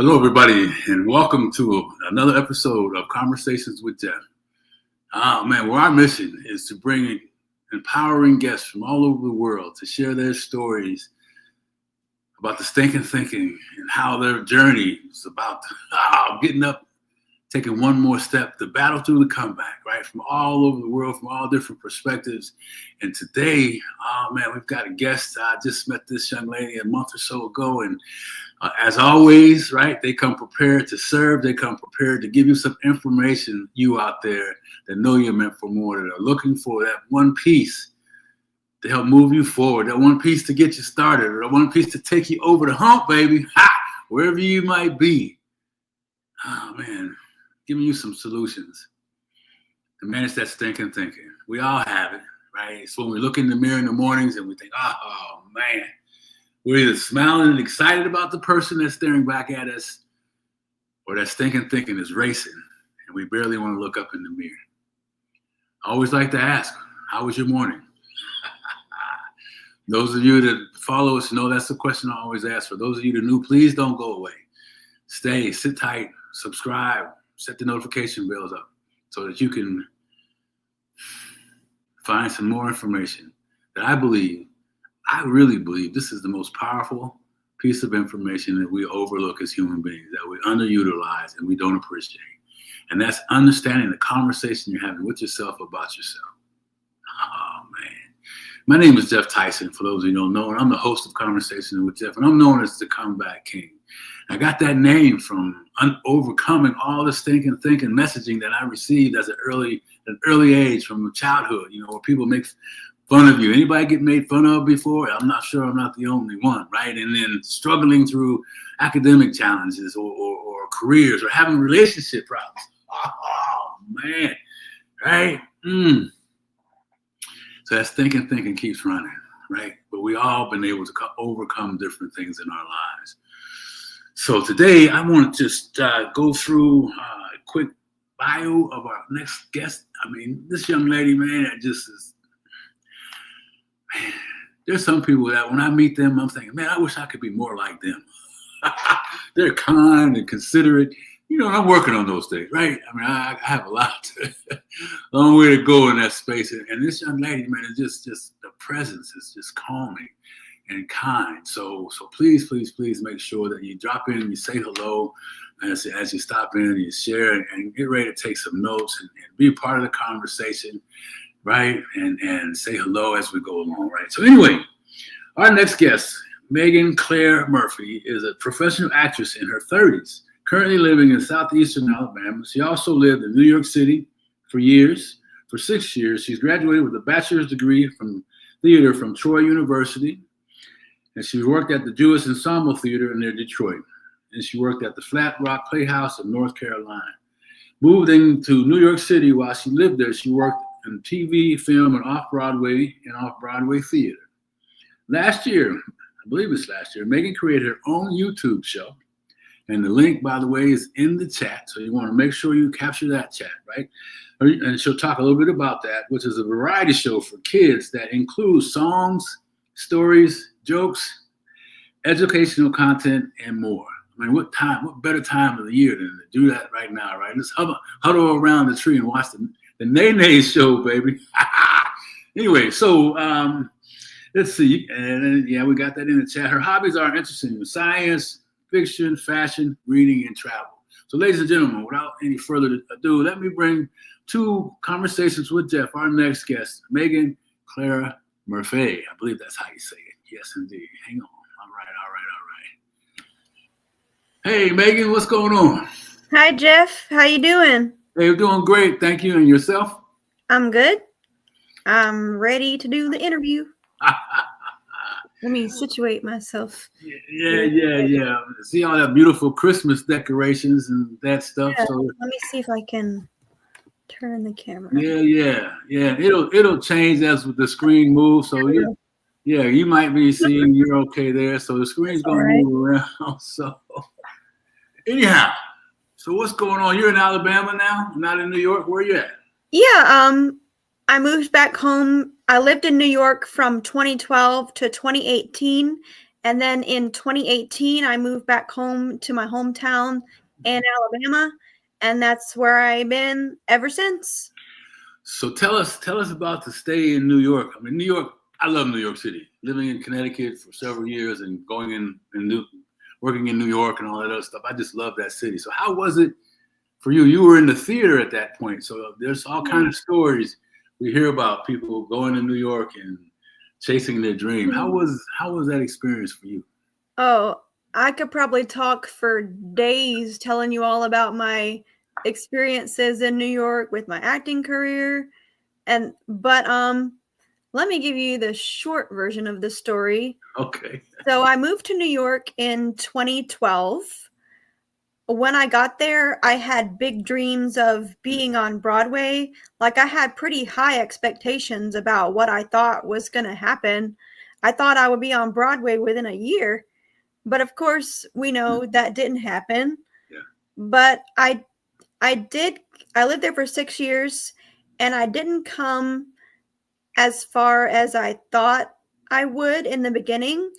Hello, everybody, and welcome to another episode of Conversations with Geoff. Oh, man, well, our mission is to bring empowering guests from all over the world to share their stories about the stinking thinking and how their journey is about getting up, taking one more step to battle through the comeback, right? From all over the world, from all different perspectives. And today, we've got a guest. I just met this young lady a month or so ago, and as always, right, they come prepared to serve. They come prepared to give you some information, you out there that know you're meant for more, that are looking for that one piece to help move you forward, that one piece to get you started, or that one piece to take you over the hump, baby, wherever you might be. Oh, man, giving you some solutions to manage that stinking thinking. We all have it, right? It's when we look in the mirror in the mornings and we think, oh, man. We're either smiling and excited about the person that's staring back at us, or that stinking thinking is racing, and we barely want to look up in the mirror. I always like to ask, how was your morning? Those of you that follow us know that's the question I always ask. For those of you that are new, please don't go away. Stay, sit tight, subscribe, set the notification bells up so that you can find some more information that I really believe this is the most powerful piece of information that we overlook as human beings, that we underutilize and we don't appreciate. And that's understanding the conversation you're having with yourself about yourself. Oh, man. My name is Geoff Tyson, for those of you who don't know, and I'm the host of Conversations with Geoff, and I'm known as the Comeback King. I got that name from overcoming all the stinking thinking messaging that I received as an early age from childhood, where people make fun of you. Anybody get made fun of before? I'm not sure I'm not the only one, right? And then struggling through academic challenges or careers or having relationship problems. Oh, man, right? So that stinking thinking keeps running, right? But we all been able to overcome different things in our lives. So today I want to just go through a quick bio of our next guest. I mean, this young lady, man, that just is, man, there's some people that when I meet them, I'm thinking, man, I wish I could be more like them. They're kind and considerate. I'm working on those things, right? I mean, I have a long way to go in that space. And this young lady, man, is just the presence is just calming and kind. So please make sure that you drop in and you say hello as you stop in and you share and get ready to take some notes and be a part of the conversation. Right, and say hello as we go along, right? So anyway, our next guest, Megan Claire Murphy, is a professional actress in her 30s, currently living in southeastern Alabama. She also lived in New York City for 6 years. She's graduated with a bachelor's degree from theater from Troy University, and she worked at the Jewish Ensemble Theater near Detroit, and she worked at the Flat Rock Playhouse in North Carolina. Moving to New York City while she lived there, she worked in TV, film, and off-Broadway theater. Last year, I believe it's last year, Megan created her own YouTube show. And the link, by the way, is in the chat. So you want to make sure you capture that chat, right? And she'll talk a little bit about that, which is a variety show for kids that includes songs, stories, jokes, educational content, and more. I mean, what better time of the year than to do that right now, right? Let's huddle around the tree and watch the Nene show, baby. Anyway, so let's see. And we got that in the chat. Her hobbies are interested in science, fiction, fashion, reading, and travel. So ladies and gentlemen, without any further ado, let me bring to Conversations with Geoff, our next guest, Megan Claire Murphy. I believe that's how you say it. Yes, indeed. Hang on. All right. Hey, Megan, what's going on? Hi, Geoff. How you doing? Hey, you're doing great. Thank you. And yourself? I'm good. I'm ready to do the interview. Let me situate myself. Yeah. See all that beautiful Christmas decorations and that stuff. Yeah, so let me see if I can turn the camera. Yeah. It'll change as the screen moves. So you might be seeing you're okay there. So the screen's gonna move around. So anyhow, so what's going on? You're in Alabama now, not in New York. Where you at? Yeah, I moved back home. I lived in New York from 2012 to 2018, And then in 2018, I moved back home to my hometown in Alabama, and that's where I've been ever since. So tell us about the stay in New York. I mean, New York. I love New York City. Living in Connecticut for several years and going working in New York and all that other stuff. I just love that city. So how was it for you? You were in the theater at that point, so there's all kind of stories we hear about people going to New York and chasing their dream. How was that experience for you? Oh, I could probably talk for days telling you all about my experiences in New York with my acting career. But let me give you the short version of the story. Okay. So I moved to New York in 2012. When I got there, I had big dreams of being on Broadway. Like, I had pretty high expectations about what I thought was going to happen. I thought I would be on Broadway within a year. But of course, we know that didn't happen. Yeah. But I lived there for 6 years, and I didn't come as far as I thought I would in the beginning.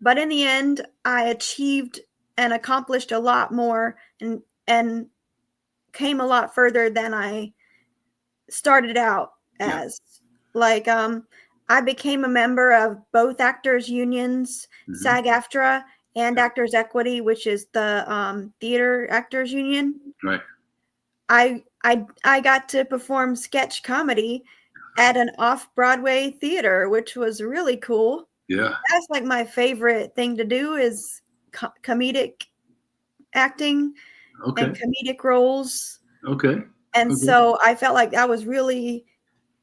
But in the end, I achieved and accomplished a lot more and came a lot further than I started out as. Like, I became a member of both actors unions, SAG-AFTRA and Actors Equity, which is the theater actors union. Right. I got to perform sketch comedy at an off-Broadway theater, which was really cool. Yeah. That's like my favorite thing to do is comedic acting and comedic roles. Okay. And so I felt like I was really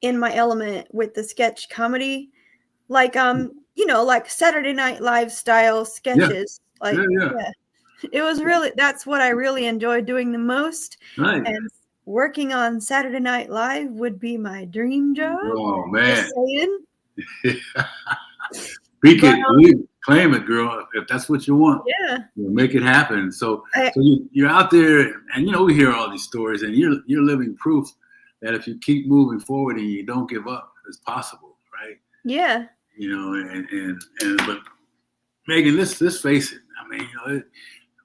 in my element with the sketch comedy. Like, like Saturday Night Live style sketches. Like, yeah. It was really, that's what I really enjoyed doing the most. Right. And working on Saturday Night Live would be my dream job. Oh, man. Just saying. Claim it, girl. If that's what you want, make it happen. So you're out there, and we hear all these stories, and you're living proof that if you keep moving forward and you don't give up, it's possible, right? Yeah. But Megan, let's face it. I mean,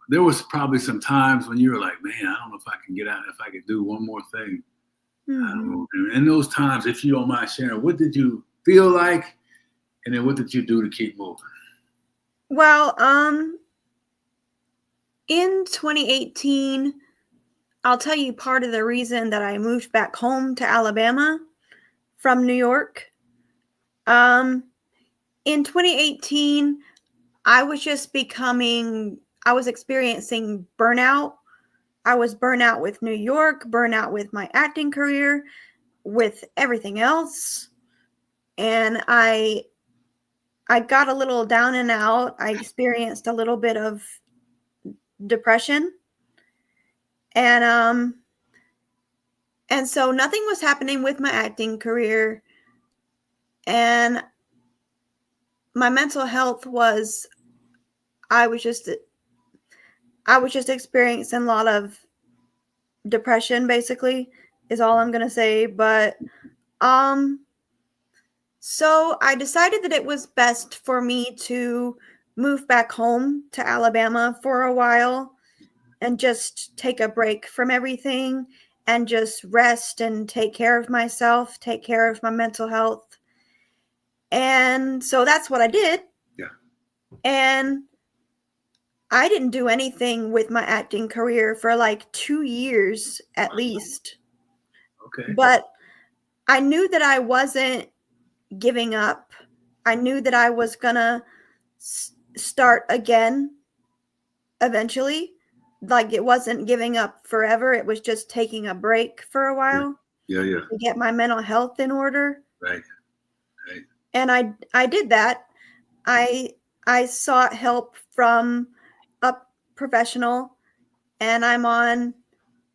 there was probably some times when you were like, man, I don't know if I can get out, if I could do one more thing. I don't know. And in those times, if you don't mind sharing, what did you feel like? And then what did you do to keep moving? Well, in 2018, I'll tell you part of the reason that I moved back home to Alabama from New York. In 2018, I was experiencing burnout. I was burnout with New York, burnout with my acting career, with everything else. And I got a little down and out. I experienced a little bit of depression. And so nothing was happening with my acting career. And my mental health was, I was just experiencing a lot of depression, basically, is all I'm going to say. But, so I decided that it was best for me to move back home to Alabama for a while and just take a break from everything and just rest and take care of myself, take care of my mental health. And so that's what I did. Yeah. And I didn't do anything with my acting career for like 2 years at least. Okay. But I knew that I wasn't giving up. I knew that I was gonna start again eventually. Like, it wasn't giving up forever. It was just taking a break for a while. Yeah. To get my mental health in order. Right. And I did that. I sought help from a professional, and I'm on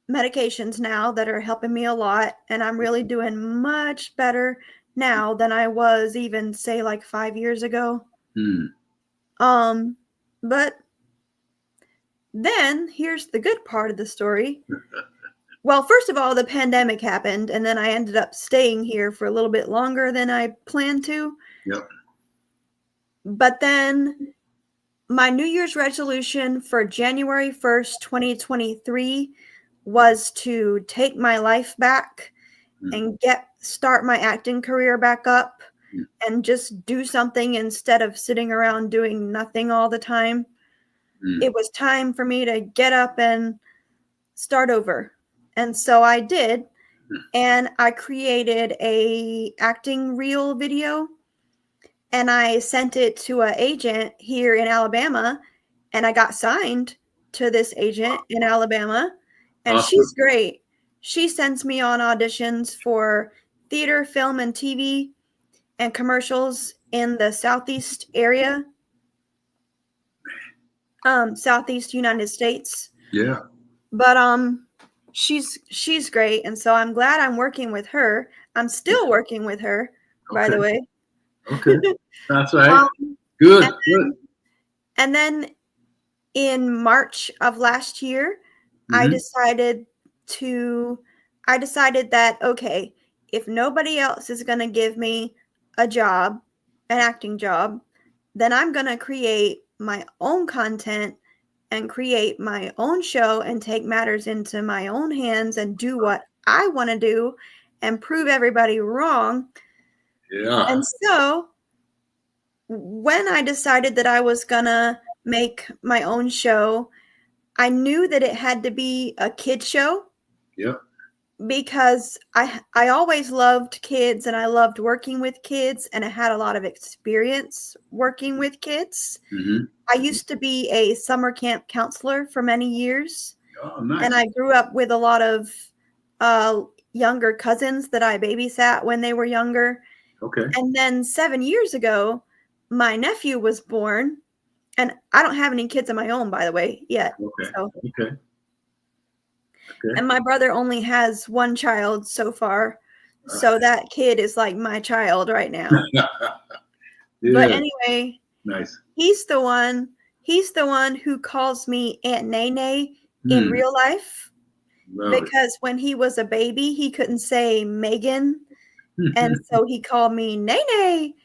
medications now that are helping me a lot, and I'm really doing much better now than I was even, say, like 5 years ago. But then here's the good part of the story. Well, first of all, the pandemic happened, and then I ended up staying here for a little bit longer than I planned to. Yep. But then my New Year's resolution for January 1st, 2023 was to take my life back and start my acting career back up and just do something instead of sitting around doing nothing all the time. It was time for me to get up and start over. And so I did. And I created a acting reel video, and I sent it to an agent here in Alabama, and I got signed to this agent in Alabama, and Awesome. she's great. She sends me on auditions for theater, film, and TV and commercials in the Southeast area, Southeast United States. Yeah. But she's great, and so I'm glad I'm working with her. I'm still working with her, by the way. Okay. That's right. Good. And then in March of last year, I decided that, okay, if nobody else is going to give me a job, an acting job, then I'm going to create my own content and create my own show and take matters into my own hands and do what I want to do and prove everybody wrong. Yeah. And so when I decided that I was going to make my own show, I knew that it had to be a kid show. Yep. Because I always loved kids and I loved working with kids, and I had a lot of experience working with kids. I used to be a summer camp counselor for many years. Oh, nice. And I grew up with a lot of younger cousins that I babysat when they were younger. Okay. And then 7 years ago, my nephew was born, and I don't have any kids of my own, by the way, yet. Okay. So. Okay. And my brother only has one child so far. So that kid is like my child right now. Yeah. But anyway, nice. He's the one who calls me Aunt Nene in real life. Because when he was a baby, he couldn't say Megan. And so he called me Nene.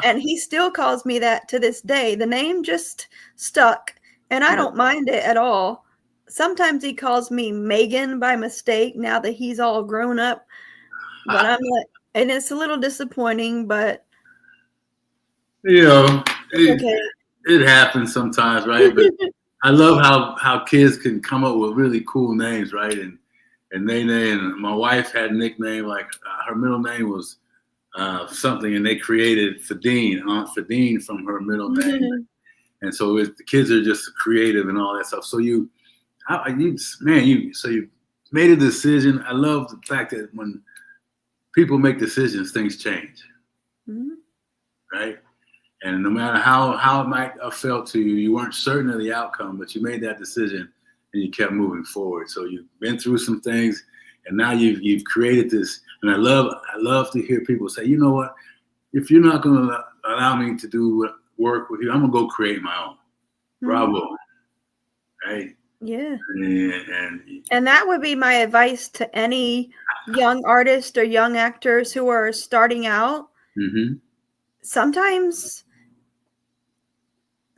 And he still calls me that to this day. The name just stuck. And I don't mind it at all. Sometimes he calls me Megan by mistake now that he's all grown up. But I'm like, and it's a little disappointing, but it happens sometimes, right? But I love how kids can come up with really cool names, right? And Nene, and my wife had a nickname, like her middle name was something, and they created Fadine, Aunt Fadine, from her middle name. And so the kids are just creative and all that stuff. So you made a decision. I love the fact that when people make decisions, things change, right? And no matter how it might have felt to you, you weren't certain of the outcome, but you made that decision and you kept moving forward. So you've been through some things, and now you've created this. And I love to hear people say, you know what? If you're not going to allow me to do work with you, I'm gonna go create my own. Bravo, right? Yeah. And that would be my advice to any young artist or young actors who are starting out. Sometimes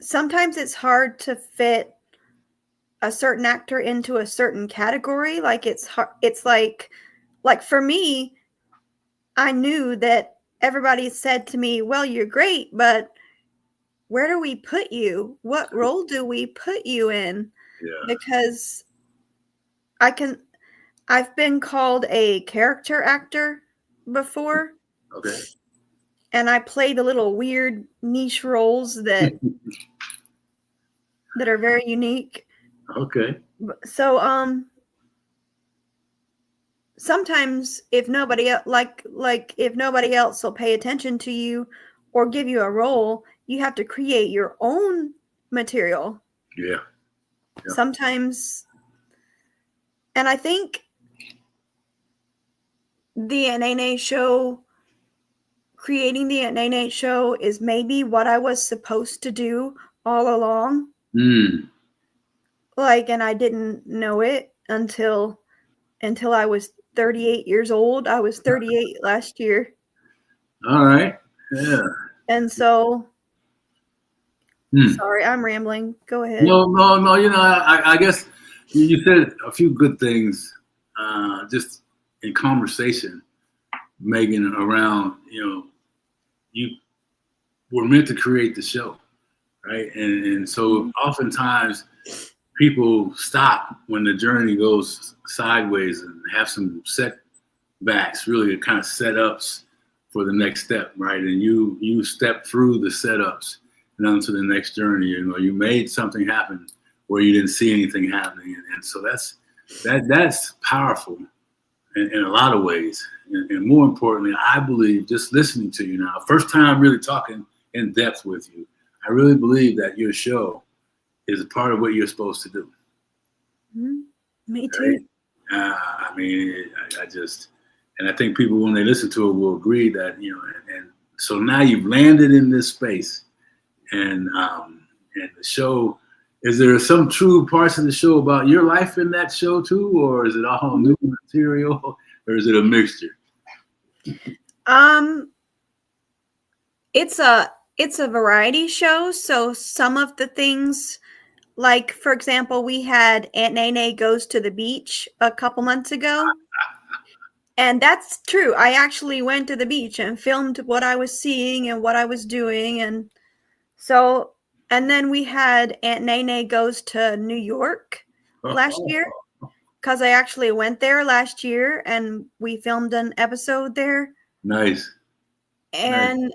it's hard to fit a certain actor into a certain category. Like it's hard. It's like for me, I knew that everybody said to me, well, you're great, but where do we put you? What role do we put you in? Yeah. Because I've been called a character actor before. Okay. And I play the little weird niche roles that are very unique. Okay. So sometimes if nobody else if nobody else will pay attention to you or give you a role, you have to create your own material. Yeah. Sometimes, and I think the Nene show, creating the Nene show, is maybe what I was supposed to do all along. And I didn't know it until I was 38 years old. I was 38 last year. All right. Yeah. And so Hmm. Sorry, I'm rambling. Go ahead. No. I guess you said a few good things just in conversation, Megan, around, you were meant to create the show, right? And so oftentimes people stop when the journey goes sideways and have some setbacks, really kind of setups for the next step, right? And you step through the setups and onto the next journey. You made something happen where you didn't see anything happening, and so that's powerful in a lot of ways. And more importantly, I believe, just listening to you now, first time really talking in depth with you, I really believe that your show is a part of what you're supposed to do. Mhm. Me too. Right? I mean, I just, and I think people, when they listen to it, will agree that, and so now you've landed in this space, and the show, is there some true parts of the show about your life in that show too, or is it all new material, or is it a mixture? It's a variety show, so some of the things, like for example, we had Aunt Nene Goes to the Beach a couple months ago. And that's true. I actually went to the beach and filmed what I was seeing and what I was doing. And so, and then we had Aunt Nene Goes to New York last year, because I actually went there last year and we filmed an episode there. Nice. And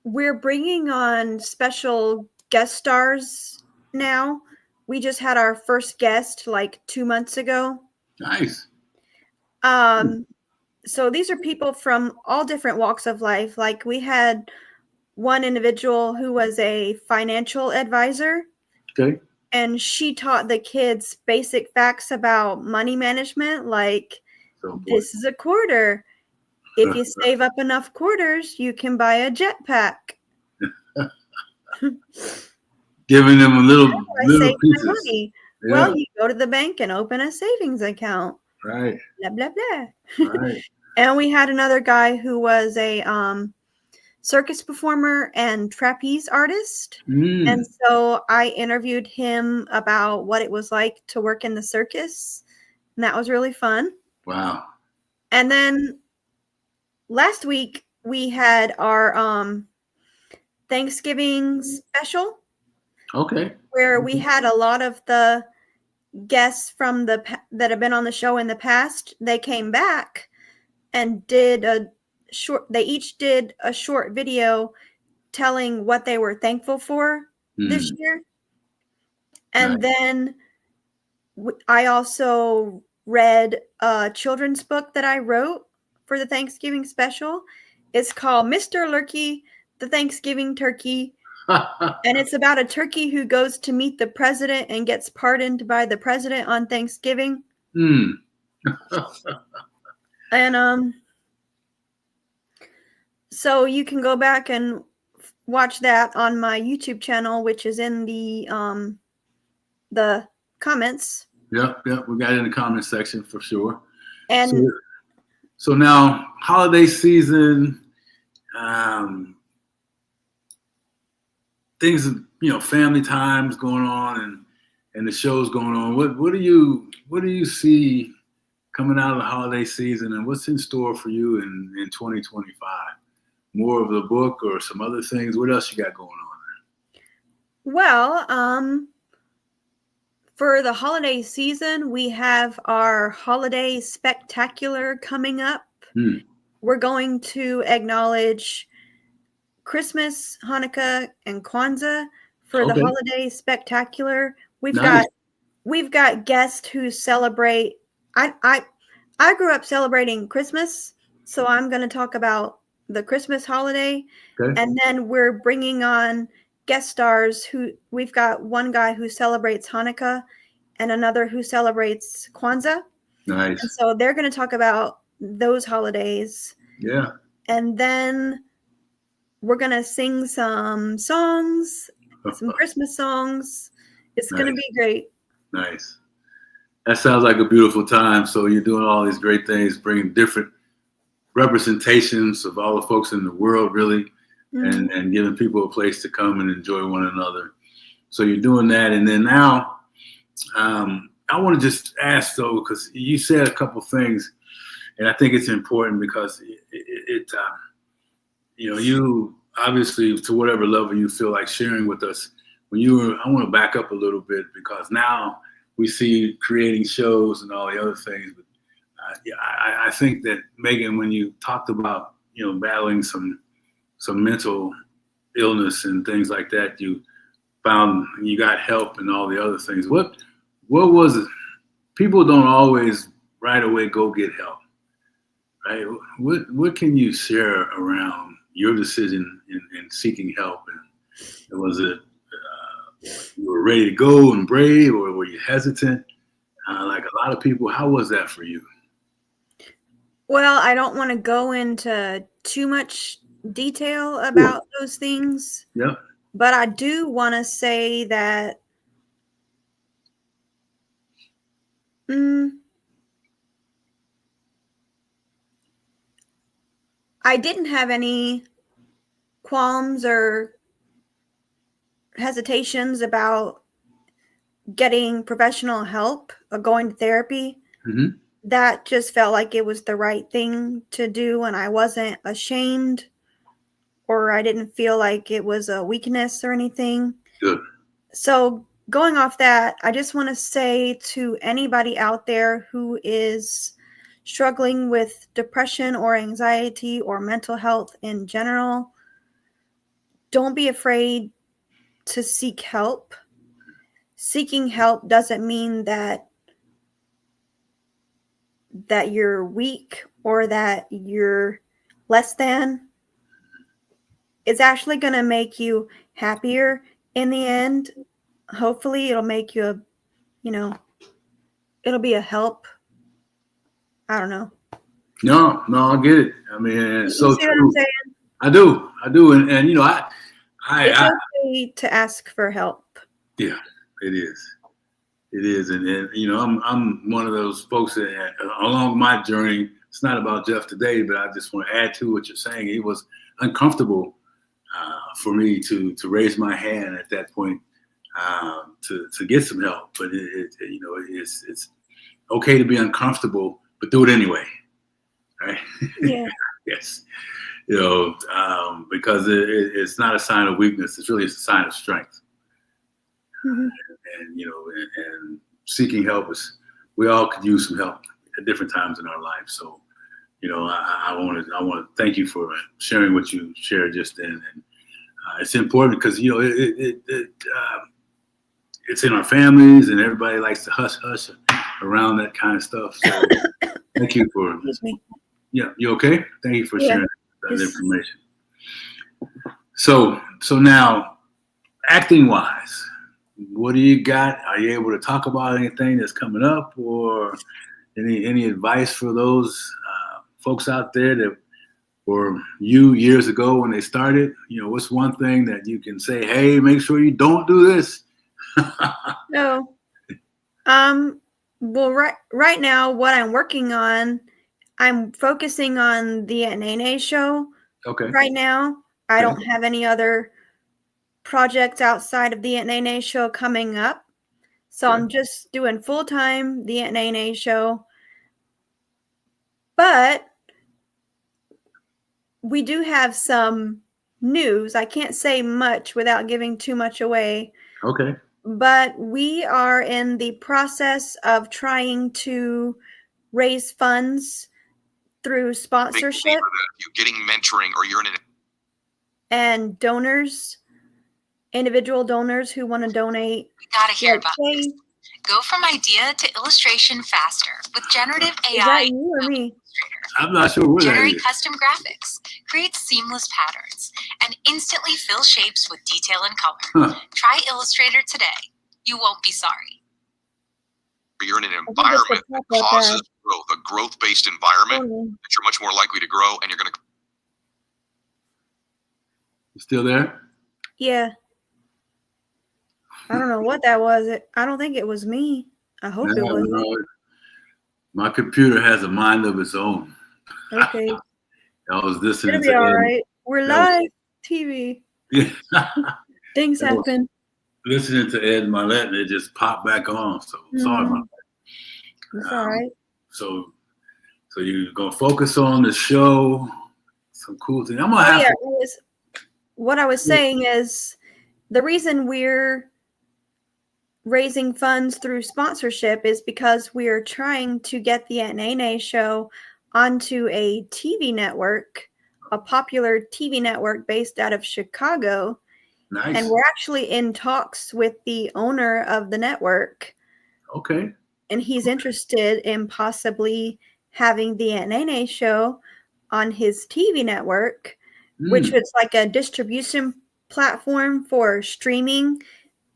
we're bringing on special guest stars now. We just had our first guest like 2 months ago. Nice. So these are people from all different walks of life. Like we had one individual who was a financial advisor. Okay. And she taught the kids basic facts about money management, like this is a quarter. If you save up enough quarters, you can buy a jetpack. Giving them a little save pieces. my money. Yeah. Well, you go to the bank and open a savings account. Right. Blah, blah, blah. Right. And we had another guy who was a circus performer and trapeze artist. And so I interviewed him about what it was like to work in the circus. And that was really fun. Wow. And then last week we had our Thanksgiving special. Okay. Where we had a lot of the guests from that have been on the show in the past. They came back and did they each did a short video telling what they were thankful for this year. And then I also read a children's book that I wrote for the Thanksgiving special. It's called Mr. Lurkey, the Thanksgiving Turkey. And it's about a turkey who goes to meet the president and gets pardoned by the president on Thanksgiving. And so you can go back and watch that on my YouTube channel, which is in the comments. Yep, we got it in the comment section for sure. And so now holiday season, things, family times going on and the shows going on. What do you see coming out of the holiday season, and what's in store for you in 2025? More of the book or some other things? What else you got going on there? Well, for the holiday season, we have our holiday spectacular coming up. We're going to acknowledge Christmas, Hanukkah, and Kwanzaa for the holiday spectacular. We've got guests who celebrate. I grew up celebrating Christmas, so I'm going to talk about the Christmas holiday. And then we're bringing on guest stars who we've got one guy who celebrates Hanukkah and another who celebrates Kwanzaa. Nice. And so they're going to talk about those holidays. Yeah. And then we're going to sing some songs, some Christmas songs. It's going to be great. Nice. That sounds like a beautiful time. So you're doing all these great things, bringing different representations of all the folks in the world, really, and giving people a place to come and enjoy one another. So you're doing that. And then now, I want to just ask though, because you said a couple things, and I think it's important because you obviously, to whatever level you feel like sharing with us, I want to back up a little bit because now we see creating shows and all the other things. But I think that Megan, when you talked about battling some mental illness and things like that, you found you got help and all the other things. What was it? People don't always right away go get help, right? What can you share around your decision in seeking help? And was it you were ready to go and brave, or were you hesitant? Like a lot of people, how was that for you? Well, I don't want to go into too much detail about those things. Yeah. But I do want to say that I didn't have any qualms or hesitations about getting professional help or going to therapy. Mm-hmm. That just felt like it was the right thing to do, and I wasn't ashamed, or I didn't feel like it was a weakness or anything. Good. So going off that, I just want to say to anybody out there who is struggling with depression or anxiety or mental health in general, don't be afraid to seek help. Seeking help doesn't mean that you're weak or that you're less than. It's actually going to make you happier in the end. Hopefully it'll make you it'll be a help. I don't know. No, I get it. I mean, it's so see true. What I'm saying? I do, and it's okay to ask for help. Yeah, it is, and I'm one of those folks that along my journey, it's not about Geoff today, but I just want to add to what you're saying. It was uncomfortable for me to raise my hand at that point to get some help, but it's okay to be uncomfortable, but do it anyway, right? Yeah. Yes. Because it's not a sign of weakness. It's really a sign of strength. Mm-hmm. And seeking help we all could use some help at different times in our life. So, I want to thank you for sharing what you shared just then. And it's important because, it's in our families and everybody likes to hush around that kind of stuff. So thank you for, Excuse me. Yeah, you okay? Thank you for sharing that information. So now, acting wise, what do you got? Are you able to talk about anything that's coming up, or any advice for those folks out there that were you years ago when they started? What's one thing that you can say, hey, make sure you don't do this? No. Well, right now, what I'm working on, I'm focusing on the Aunt Nene show. Okay. Right now, I don't have any other projects outside of the Aunt Nene show coming up. So I'm just doing full-time the Aunt Nene show. But we do have some news. I can't say much without giving too much away. Okay. But we are in the process of trying to raise funds through sponsorship. You're getting mentoring, or you're in it. And donors, individual donors who want to donate. We gotta hear about this. Go from idea to illustration faster with generative AI. Is that you or me? I'm not sure what that Generate is. custom graphics, create seamless patterns, and instantly fill shapes with detail and color. Try Illustrator today. You won't be sorry. You're in an environment that causes growth, a growth-based environment that you're much more likely to grow, and you're going to. You still there? Yeah. I don't know what that was. I don't think it was me. I hope it wasn't. No. My computer has a mind of its own. Okay. I was listening It'll be all right. We're live. TV. Yeah. Things happen. Listening to Ed Milet, and it just popped back on. So sorry about that. It's all right. So you're gonna focus on the show. Some cool things. I'm gonna have to. What I was saying is the reason we're raising funds through sponsorship is because we are trying to get the Nene show onto a TV network, a popular TV network based out of Chicago. Nice. And we're actually in talks with the owner of the network. Okay. And he's interested in possibly having the Nene show on his TV network, which was like a distribution platform for streaming.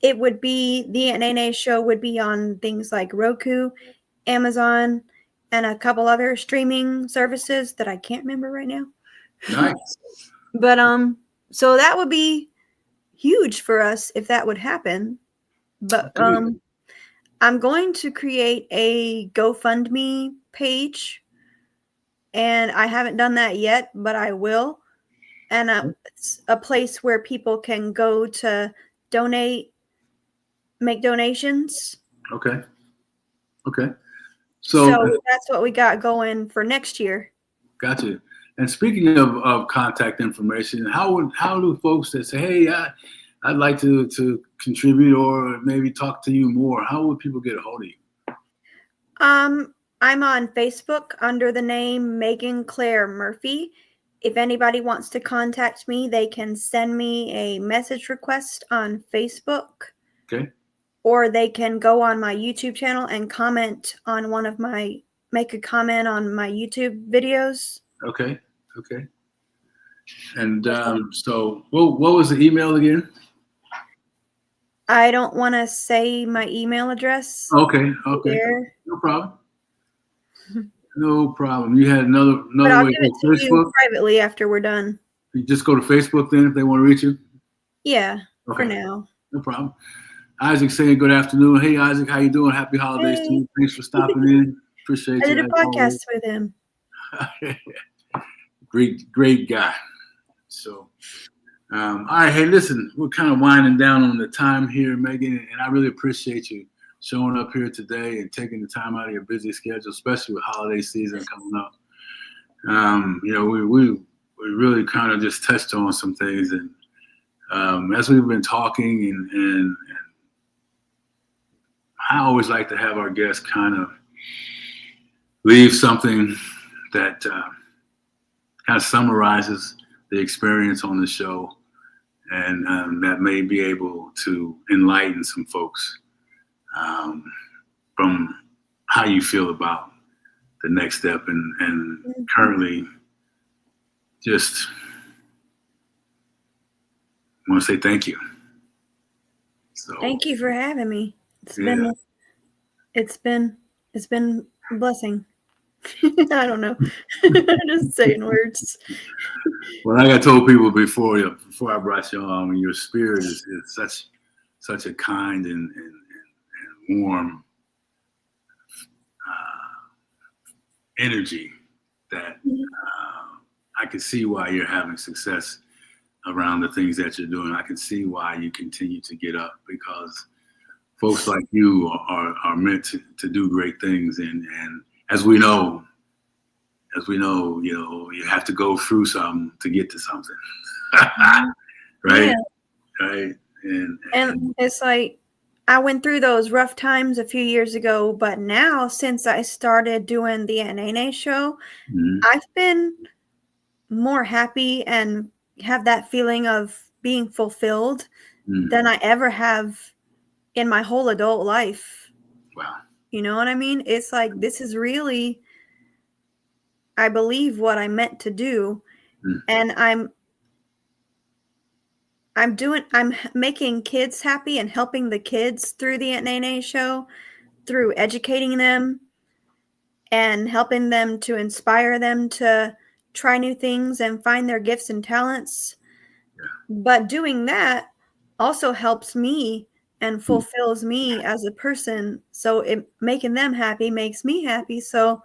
It would be the Nene show would be on things like Roku, Amazon, and a couple other streaming services that I can't remember right now. Nice. But so that would be huge for us if that would happen. But I'm going to create a GoFundMe page, and I haven't done that yet, but I will. And a place where people can go to make donations. Okay. So that's what we got going for next year. Gotcha. And speaking of contact information, how do folks that say, hey, I'd like to contribute or maybe talk to you more, how would people get a hold of you? I'm on Facebook under the name Megan Claire Murphy. If anybody wants to contact me, they can send me a message request on Facebook. Okay. Or they can go on my YouTube channel and comment on make a comment on my YouTube videos. Okay. And so what was the email again? I don't want to say my email address. Okay. There. No problem. You had another but I'll way give it to Facebook? you privately after we're done. You just go to Facebook then if they want to reach you? Yeah, okay. For now. No problem. Isaac saying good afternoon. Hey, Isaac, how you doing? Happy holidays to you. Thanks for stopping in. Appreciate you. I did a podcast with him. Great guy. So, all right. Hey, listen, we're kind of winding down on the time here, Megan, and I really appreciate you showing up here today and taking the time out of your busy schedule, especially with holiday season coming up. We really kind of just touched on some things, and as we've been talking, and I always like to have our guests kind of leave something that kind of summarizes the experience on the show, and that may be able to enlighten some folks from how you feel about the next step, and currently just want to say thank you. So thank you for having me. It's been a blessing. I don't know. Just saying words. Well, like I told people before I brought you on, your spirit is such a kind and warm energy that I can see why you're having success around the things that you're doing. I can see why you continue to get up, because folks like you are meant to do great things, and as we know, you have to go through something to get to something. Right? Yeah. Right. And it's like I went through those rough times a few years ago, but now since I started doing the Nene show, I've been more happy and have that feeling of being fulfilled than I ever have in my whole adult life. Wow. You know what I mean? It's like, this is really, I believe, what I meant to do. And I'm making kids happy and helping the kids through the Aunt Nene show, through educating them and helping them to inspire them to try new things and find their gifts and talents. Yeah. But doing that also helps me and fulfills me as a person. So making them happy makes me happy. So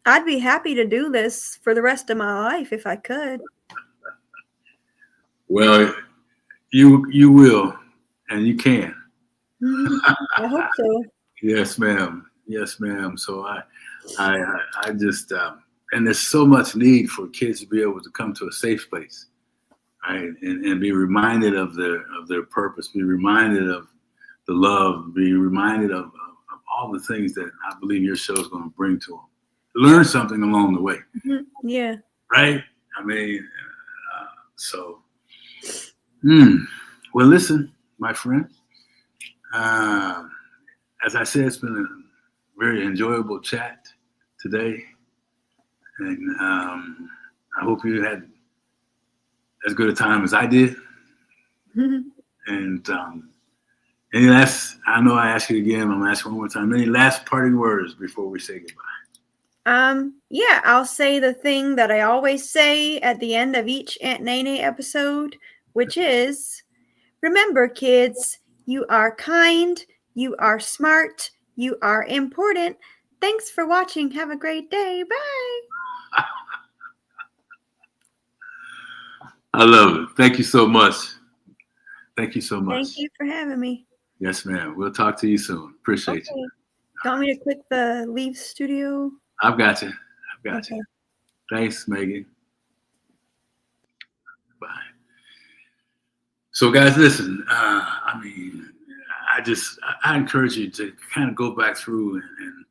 I'd be happy to do this for the rest of my life if I could. Well, you will, and you can. I hope so. Yes, ma'am. Yes, ma'am. So I just, and there's so much need for kids to be able to come to a safe place, right? And be reminded of their purpose, be reminded of the love, be reminded of all the things that I believe your show is going to bring to them. Learn something along the way. Mm-hmm. Yeah. Right? I mean, so, well, listen, my friend, as I said, it's been a very enjoyable chat today. And I hope you had as good a time as I did. And any last, I know I asked you again, I'm going to ask you one more time. Any last parting words before we say goodbye? Yeah, I'll say the thing that I always say at the end of each Aunt Nene episode, which is, remember, kids, you are kind, you are smart, you are important. Thanks for watching. Have a great day. Bye. I love it. Thank you so much. Thank you so much. Thank you for having me. Yes, ma'am. We'll talk to you soon. Appreciate you. Do you want me to click the leave studio? I've got you. You. Thanks, Megan. Bye. So, guys, listen. I mean, I encourage you to kind of go back through and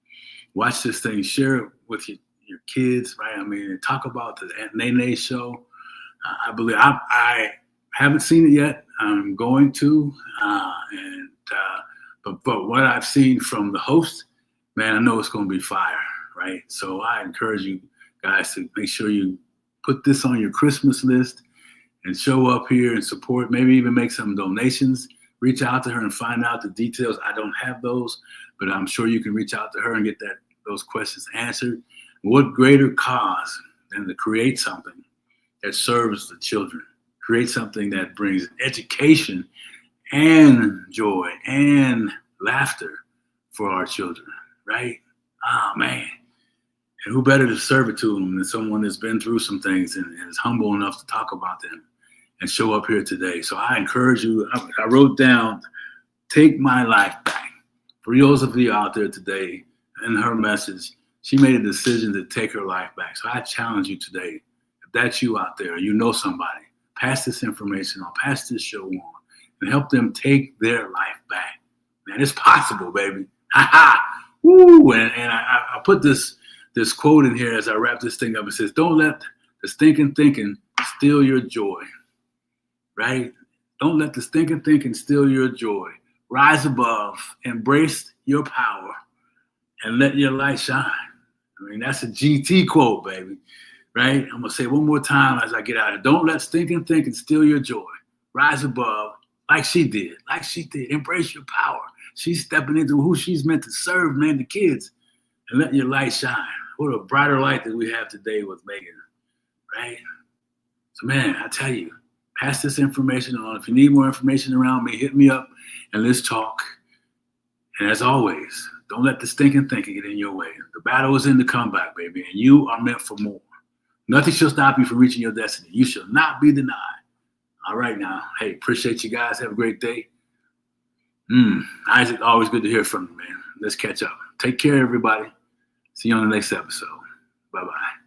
watch this thing. Share it with your kids, right? I mean, talk about the Aunt Nene show. I believe I haven't seen it yet. I'm going to, but what I've seen from the host, man, I know it's going to be fire, right? So I encourage you guys to make sure you put this on your Christmas list and show up here and support. Maybe even make some donations. Reach out to her and find out the details. I don't have those, but I'm sure you can reach out to her and get those questions answered. What greater cause than to create something that serves the children? Create something that brings education and joy and laughter for our children, right? Oh, man. And who better to serve it to them than someone that's been through some things and is humble enough to talk about them and show up here today. So I encourage you, I wrote down, take my life back. For those of you out there today, in her message, she made a decision to take her life back. So I challenge you today, if that's you out there, you know somebody, pass this information on, pass this show on, and help them take their life back. Man, it's possible, baby. Ha ha! Woo! And I put this quote in here as I wrap this thing up. It says, don't let the stinking thinking steal your joy, right? Don't let the stinking thinking steal your joy. Rise above, embrace your power, and let your light shine. I mean, that's a GT quote, baby, right? I'm going to say it one more time as I get out of it. Don't let stinking thinking steal your joy. Rise above like she did. Embrace your power. She's stepping into who she's meant to serve, man, the kids, and let your light shine. What a brighter light that we have today with Megan, right? So, man, I tell you, pass this information on. If you need more information around me, hit me up and let's talk. And as always, don't let the stinking thinking get in your way. The battle is in the comeback, baby, and you are meant for more. Nothing shall stop you from reaching your destiny. You shall not be denied. All right now. Hey, appreciate you guys. Have a great day. Isaac, always good to hear from you, man. Let's catch up. Take care, everybody. See you on the next episode. Bye-bye.